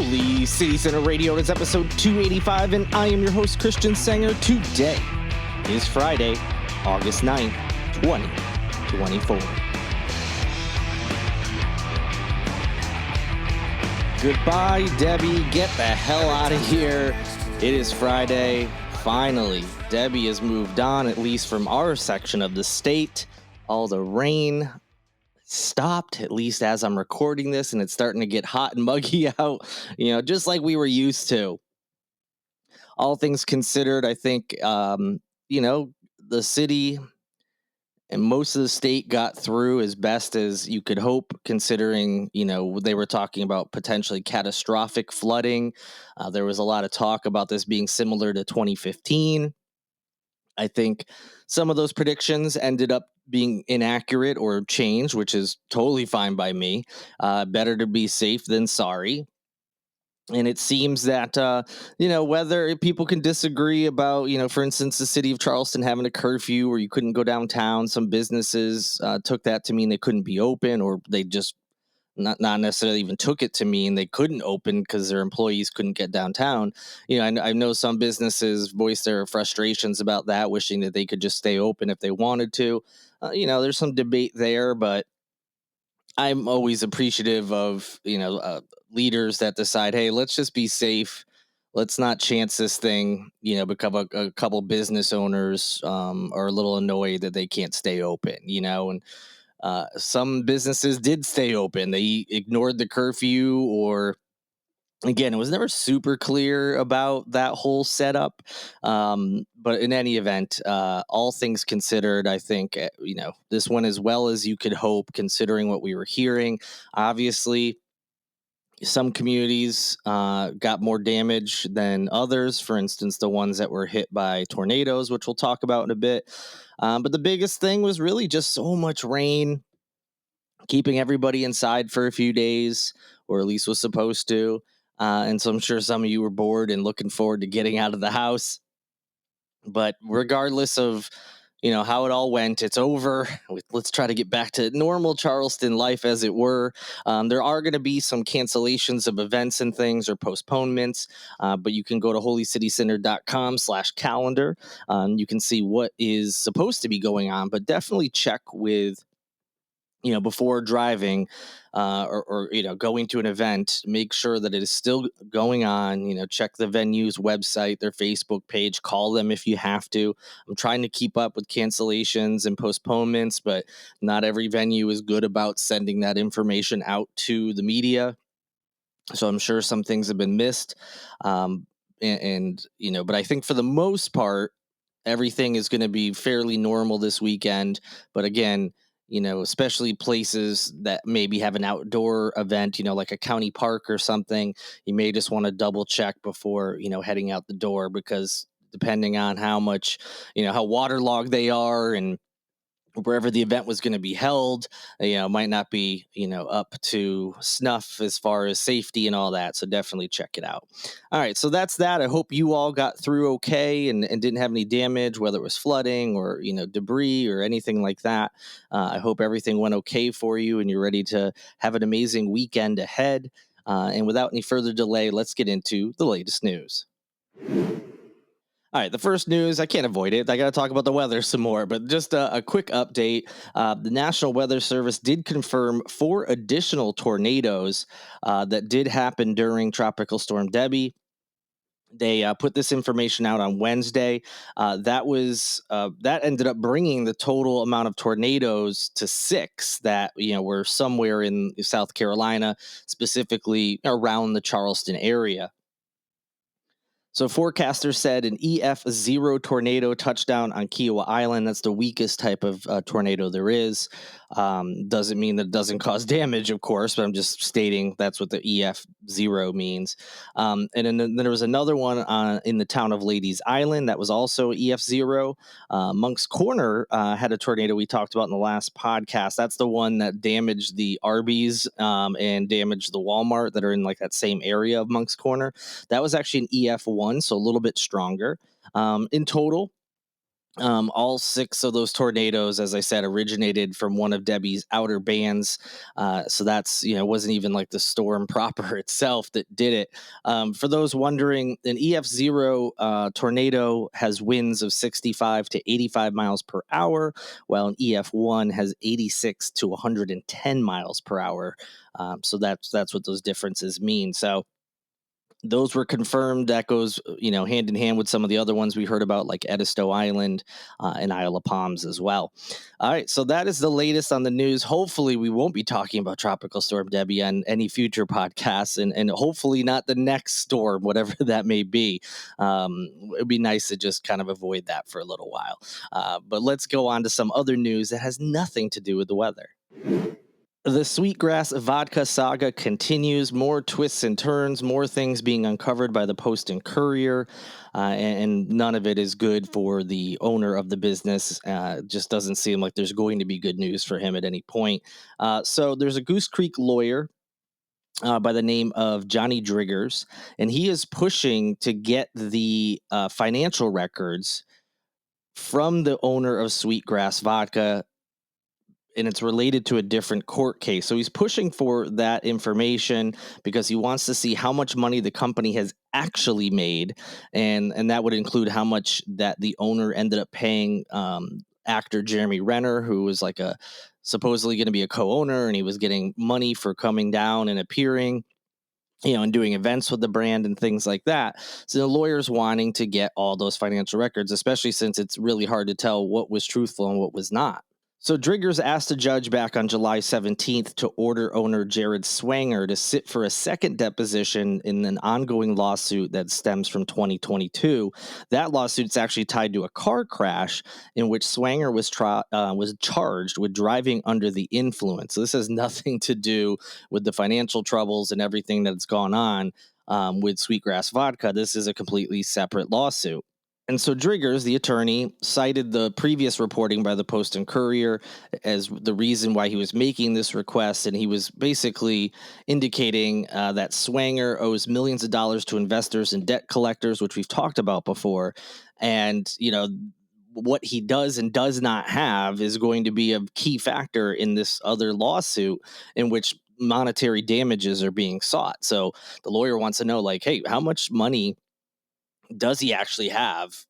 Holy City Center Radio. It's episode 285, and I am your host, Christian Sanger. Today is Friday, August 9th, 2024. Goodbye, Debbie. Get the hell out of here. It is Friday. Finally, Debbie has moved on, at least from our section of the state. All the rain stopped, at least as I'm recording this, and it's starting to get hot and muggy out, just like we were used to. All things considered, I think, the city and most of the state got through as best as you could hope, considering, they were talking about potentially catastrophic flooding. There was a lot of talk about this being similar to 2015. I think some of those predictions ended up being inaccurate or changed, which is totally fine by me. Better to be safe than sorry. And it seems that, whether people can disagree about, for instance, the city of Charleston having a curfew or you couldn't go downtown. Some businesses took that to mean they couldn't be open, or they just not necessarily even took it to mean they couldn't open because their employees couldn't get downtown. I know some businesses voice their frustrations about that, wishing that they could just stay open if they wanted to. There's some debate there, but I'm always appreciative of, leaders that decide, hey, let's just be safe. Let's not chance this thing, because a couple business owners are a little annoyed that they can't stay open, and some businesses did stay open. They ignored the curfew, or again, it was never super clear about that whole setup. But in any event, all things considered, I think, this went as well as you could hope, considering what we were hearing. Obviously, some communities got more damage than others. For instance, the ones that were hit by tornadoes, which we'll talk about in a bit. But the biggest thing was really just so much rain, keeping everybody inside for a few days, or at least was supposed to. And so I'm sure some of you were bored and looking forward to getting out of the house. But regardless of, how it all went, it's over. Let's try to get back to normal Charleston life, as it were. There are going to be some cancellations of events and things, or postponements, but you can go to holycitycenter.com/calendar. You can see what is supposed to be going on, but definitely check with, before driving or going to an event. Make sure that it is still going on. Check the venue's website, their Facebook page, call them if you have to. I'm trying to keep up with cancellations and postponements, but not every venue is good about sending that information out to the media. So I'm sure some things have been missed. But I think for the most part, everything is going to be fairly normal this weekend. But again, especially places that maybe have an outdoor event, like a county park or something, you may just want to double check before, heading out the door, because depending on how much, how waterlogged they are and wherever the event was going to be held, might not be, up to snuff as far as safety and all that. So definitely check it out. All right. So that's that. I hope you all got through okay and didn't have any damage, whether it was flooding or, debris or anything like that. I hope everything went okay for you and you're ready to have an amazing weekend ahead. And without any further delay, let's get into the latest news. All right, the first news, I can't avoid it. I got to talk about the weather some more, but just a quick update. The National Weather Service did confirm 4 additional tornadoes that did happen during Tropical Storm Debby. They put this information out on Wednesday. That ended up bringing the total amount of tornadoes to 6 that were somewhere in South Carolina, specifically around the Charleston area. So forecasters said an EF0 tornado touchdown on Kiowa Island. That's the weakest type of tornado there is. Doesn't mean that it doesn't cause damage, of course, but I'm just stating that's what the EF0 means. And then there was another one in the town of Ladies Island that was also EF0. Monk's Corner had a tornado we talked about in the last podcast. That's the one that damaged the Arby's and damaged the Walmart that are in like that same area of Monk's Corner. That was actually an EF1, so a little bit stronger. In total, All six of those tornadoes, as I said, originated from one of Debbie's outer bands. So that's, wasn't even like the storm proper itself that did it. For those wondering, an EF0 tornado has winds of 65 to 85 miles per hour, while an EF1 has 86 to 110 miles per hour. So that's what those differences mean. So those were confirmed. That goes, hand in hand with some of the other ones we heard about, like Edisto Island and Isle of Palms as well. All right, so that is the latest on the news. Hopefully, we won't be talking about Tropical Storm Debby on any future podcasts, and hopefully not the next storm, whatever that may be. It'd be nice to just kind of avoid that for a little while. But let's go on to some other news that has nothing to do with the weather. The Sweet Grass Vodka saga continues. More twists and turns, more things being uncovered by the Post and Courier, and none of it is good for the owner of the business. Just doesn't seem like there's going to be good news for him at any point. So there's a Goose Creek lawyer by the name of Johnny Driggers, and he is pushing to get the financial records from the owner of Sweet Grass Vodka, and it's related to a different court case. So he's pushing for that information because he wants to see how much money the company has actually made, and that would include how much that the owner ended up paying actor Jeremy Renner, who was like a supposedly going to be a co-owner, and he was getting money for coming down and appearing, and doing events with the brand and things like that. So the lawyer's wanting to get all those financial records, especially since it's really hard to tell what was truthful and what was not. So Driggers asked a judge back on July 17th to order owner Jared Swanger to sit for a second deposition in an ongoing lawsuit that stems from 2022. That lawsuit's actually tied to a car crash in which Swanger was charged with driving under the influence. So this has nothing to do with the financial troubles and everything that's gone on with Sweet Grass Vodka. This is a completely separate lawsuit. And so Driggers, the attorney, cited the previous reporting by the Post and Courier as the reason why he was making this request. And he was basically indicating that Swanger owes millions of dollars to investors and debt collectors, which we've talked about before. And, what he does and does not have is going to be a key factor in this other lawsuit in which monetary damages are being sought. So the lawyer wants to know, like, hey, how much money does he actually have,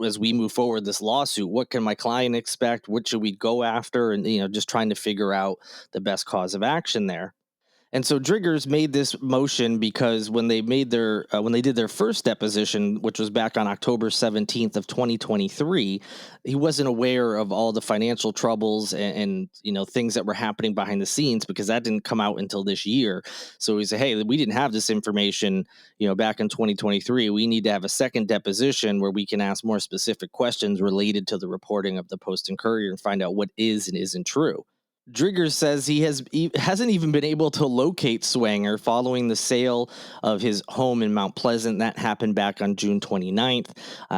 as we move forward this lawsuit? What can my client expect? What should we go after? And, just trying to figure out the best cause of action there. And so Driggers made this motion because when they made when they did their first deposition, which was back on October 17th of 2023, he wasn't aware of all the financial troubles and things that were happening behind the scenes, because that didn't come out until this year. So he said, hey, we didn't have this information, back in 2023. We need to have a second deposition where we can ask more specific questions related to the reporting of the Post and Courier and find out what is and isn't true. Driggers says he hasn't even been able to locate Swanger following the sale of his home in Mount Pleasant. That happened back on June 29th.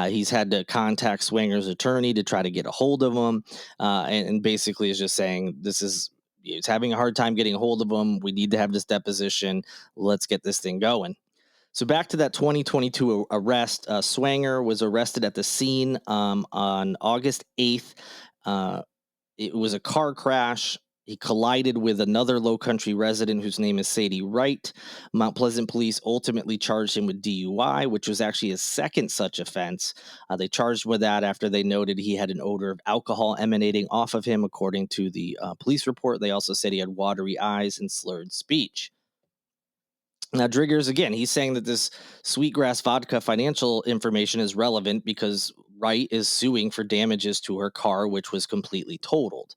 He's had to contact Swanger's attorney to try to get a hold of him, and basically is just saying he's having a hard time getting a hold of him. We need to have this deposition. Let's get this thing going. So back to that 2022 arrest, Swanger was arrested at the scene on August 8th. It was a car crash. He collided with another Lowcountry resident whose name is Sadie Wright. Mount Pleasant police ultimately charged him with DUI, which was actually his second such offense. They charged with that after they noted he had an odor of alcohol emanating off of him, according to the police report. They also said he had watery eyes and slurred speech. Now, Driggers, again, he's saying that this Sweet Grass Vodka financial information is relevant because Wright is suing for damages to her car, which was completely totaled.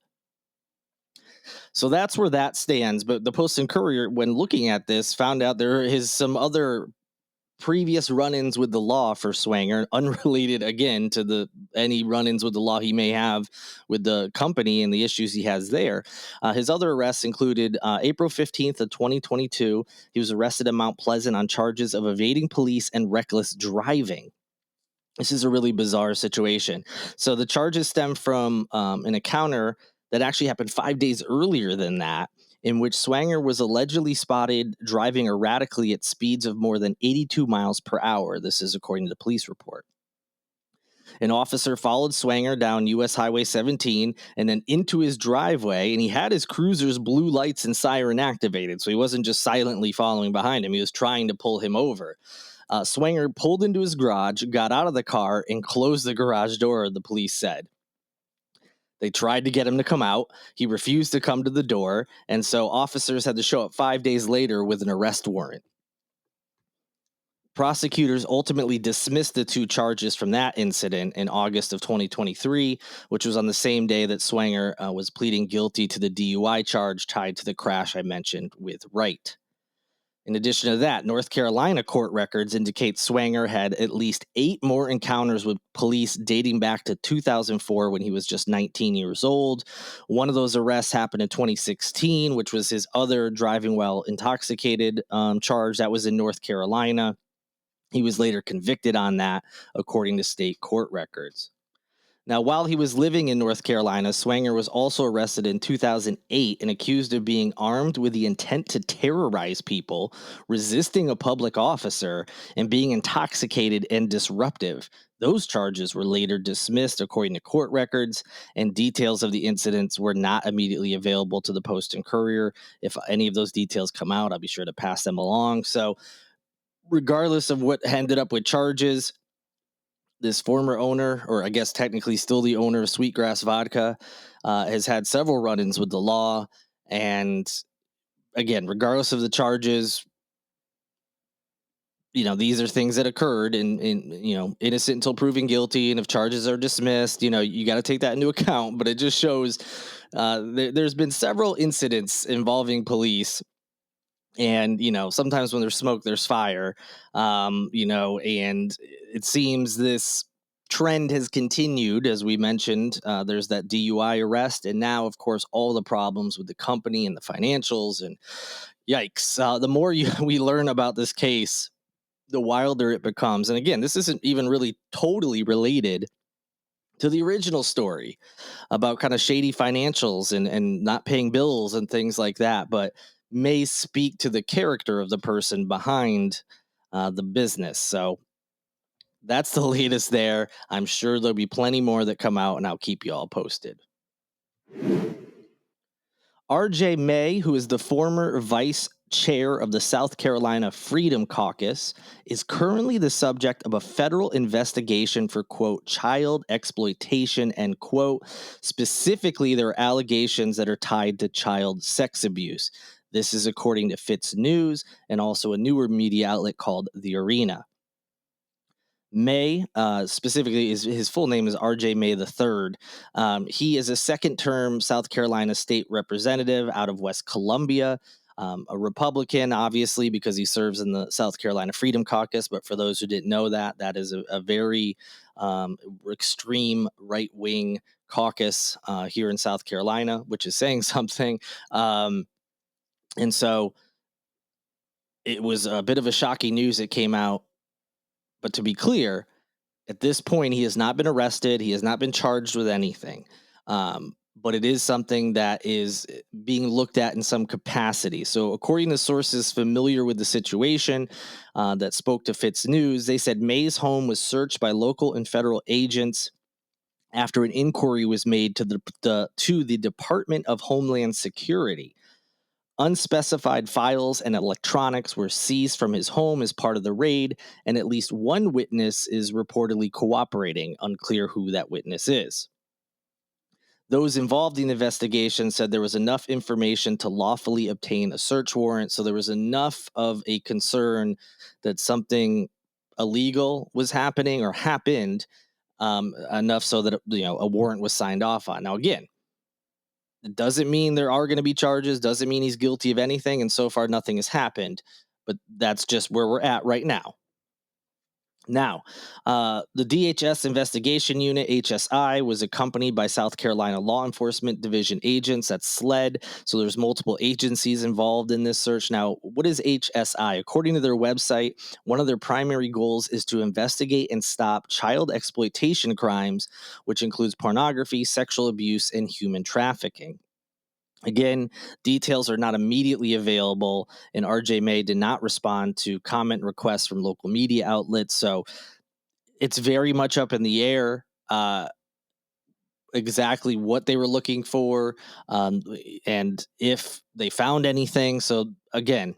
So that's where that stands. But the Post and Courier, when looking at this, found out there is some other previous run-ins with the law for Swanger, unrelated again to any run-ins with the law he may have with the company and the issues he has there. His other arrests included April 15th of 2022. He was arrested in Mount Pleasant on charges of evading police and reckless driving. This is a really bizarre situation. So the charges stem from an encounter that actually happened 5 days earlier than that, in which Swanger was allegedly spotted driving erratically at speeds of more than 82 miles per hour. This is according to the police report. An officer followed Swanger down US Highway 17 and then into his driveway, and he had his cruiser's blue lights and siren activated, so he wasn't just silently following behind him. He was trying to pull him over. Swanger pulled into his garage, got out of the car, and closed the garage door, the police said. They tried to get him to come out. He refused to come to the door, and so officers had to show up 5 days later with an arrest warrant. Prosecutors ultimately dismissed the 2 charges from that incident in August of 2023, which was on the same day that Swanger was pleading guilty to the DUI charge tied to the crash I mentioned with Wright. In addition to that, North Carolina court records indicate Swanger had at least 8 more encounters with police dating back to 2004 when he was just 19 years old. One of those arrests happened in 2016, which was his other driving while intoxicated charge. That was in North Carolina. He was later convicted on that, according to state court records. Now, while he was living in North Carolina, Swanger was also arrested in 2008 and accused of being armed with the intent to terrorize people, resisting a public officer, and being intoxicated and disruptive. Those charges were later dismissed, according to court records, and details of the incidents were not immediately available to the Post and Courier. If any of those details come out, I'll be sure to pass them along. So, regardless of what ended up with charges, this former owner, or I guess technically still the owner of Sweet Grass Vodka, has had several run-ins with the law. And again, regardless of the charges, these are things that occurred, and innocent until proven guilty. And if charges are dismissed, you got to take that into account. But it just shows there's been several incidents involving police. And, sometimes when there's smoke, there's fire, and it seems this trend has continued. As we mentioned, there's that DUI arrest. And now, of course, all the problems with the company and the financials, and yikes. The more we learn about this case, the wilder it becomes. And again, this isn't even really totally related to the original story about kind of shady financials and not paying bills and things like that, but may speak to the character of the person behind the business. So that's the latest there. I'm sure there'll be plenty more that come out, and I'll keep you all posted. RJ May, who is the former vice chair of the South Carolina Freedom Caucus, is currently the subject of a federal investigation for, quote, child exploitation, end quote. Specifically, there are allegations that are tied to child sex abuse. This is according to Fitz News and also a newer media outlet called The Arena. May, specifically, his full name is RJ May III. He is a second-term South Carolina state representative out of West Columbia, a Republican, obviously, because he serves in the South Carolina Freedom Caucus. But for those who didn't know that is a very extreme right-wing caucus here in South Carolina, which is saying something. And so it was a bit of a shocking news that came out. But to be clear, at this point, he has not been arrested. He has not been charged with anything. But it is something that is being looked at in some capacity. So according to sources familiar with the situation that spoke to Fitz News, they said May's home was searched by local and federal agents after an inquiry was made to the Department of Homeland Security. Unspecified files and electronics were seized from his home as part of the raid, and at least one witness is reportedly cooperating. Unclear who that witness is. Those involved in the investigation said there was enough information to lawfully obtain a search warrant, so there was enough of a concern that something illegal was happening or happened, enough so that a warrant was signed off on. Now, again, it doesn't mean there are going to be charges, doesn't mean he's guilty of anything, and so far nothing has happened. But that's just where we're at right now. Now, the DHS Investigation Unit, HSI, was accompanied by South Carolina Law Enforcement Division agents. That's SLED. So there's multiple agencies involved in this search. Now, what is HSI? According to their website, one of their primary goals is to investigate and stop child exploitation crimes, which includes pornography, sexual abuse, and human trafficking. Again, details are not immediately available, and RJ May did not respond to comment requests from local media outlets. So it's very much up in the air exactly what they were looking for, and if they found anything. So again,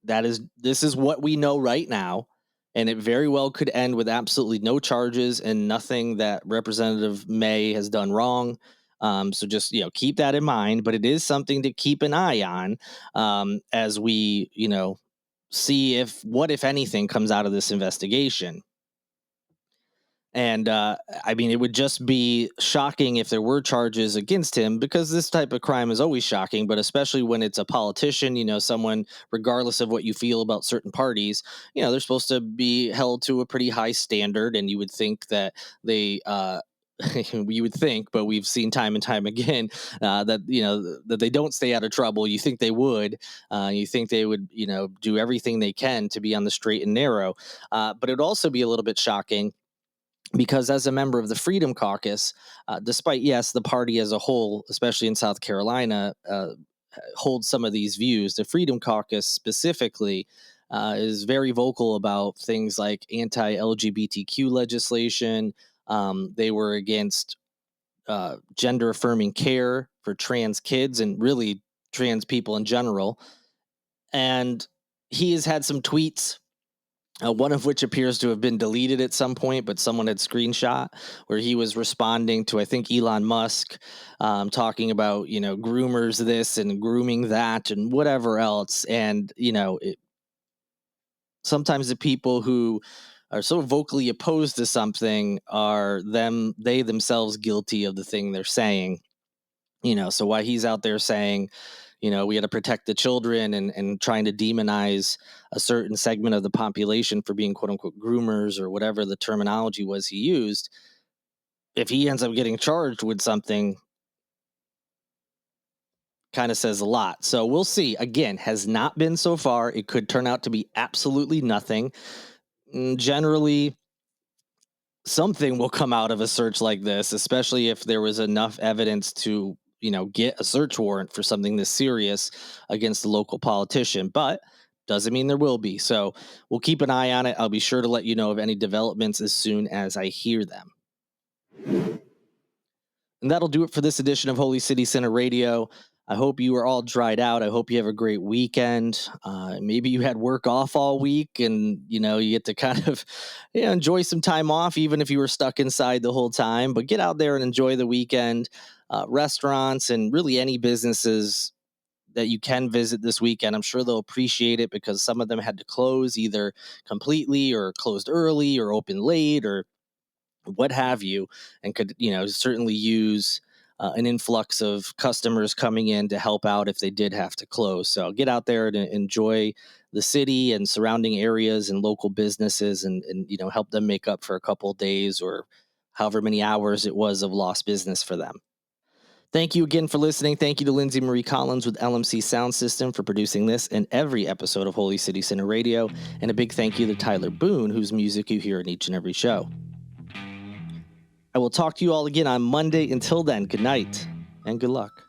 this is what we know right now, and it very well could end with absolutely no charges and nothing that Representative May has done wrong. So just keep that in mind, but it is something to keep an eye on, as we see if anything comes out of this investigation. And I mean, it would just be shocking if there were charges against him, because this type of crime is always shocking, but especially when it's a politician, someone, regardless of what you feel about certain parties, they're supposed to be held to a pretty high standard. And you would think that you would think, but we've seen time and time again that they don't stay out of trouble. You think they would, you think they would, do everything they can to be on the straight and narrow. But it'd also be a little bit shocking, because as a member of the Freedom Caucus, despite, yes, the party as a whole, especially in South Carolina, holds some of these views, the Freedom Caucus specifically is very vocal about things like anti-LGBTQ legislation. They were against gender affirming care for trans kids and really trans people in general. And he has had some tweets, one of which appears to have been deleted at some point, but someone had screenshot, where he was responding to, I think, Elon Musk, talking about, groomers this and grooming that and whatever else. And, sometimes the people who are so vocally opposed to something are they themselves guilty of the thing they're saying. So why he's out there saying, we got to protect the children, and trying to demonize a certain segment of the population for being quote unquote groomers, or whatever the terminology was he used. If he ends up getting charged with something, kind of says a lot. So we'll see. Again, has not been so far. It could turn out to be absolutely nothing. Generally, something will come out of a search like this, especially if there was enough evidence to, get a search warrant for something this serious against a local politician. But doesn't mean there will be. So we'll keep an eye on it. I'll be sure to let you know of any developments as soon as I hear them. And that'll do it for this edition of Holy City Center Radio. I hope you are all dried out. I hope you have a great weekend. Maybe you had work off all week, and you get to kind of enjoy some time off, even if you were stuck inside the whole time. But get out there and enjoy the weekend. Restaurants and really any businesses that you can visit this weekend, I'm sure they'll appreciate it, because some of them had to close either completely or closed early or open late or what have you, and could certainly use an influx of customers coming in to help out if they did have to close. So get out there and enjoy the city and surrounding areas and local businesses, and help them make up for a couple of days or however many hours it was of lost business for them. Thank you again for listening. Thank you to Lindsay Marie Collins with LMC Soundsystem for producing this and every episode of Holy City Center Radio. And a big thank you to Tyler Boone, whose music you hear in each and every show. I will talk to you all again on Monday. Until then, good night and good luck.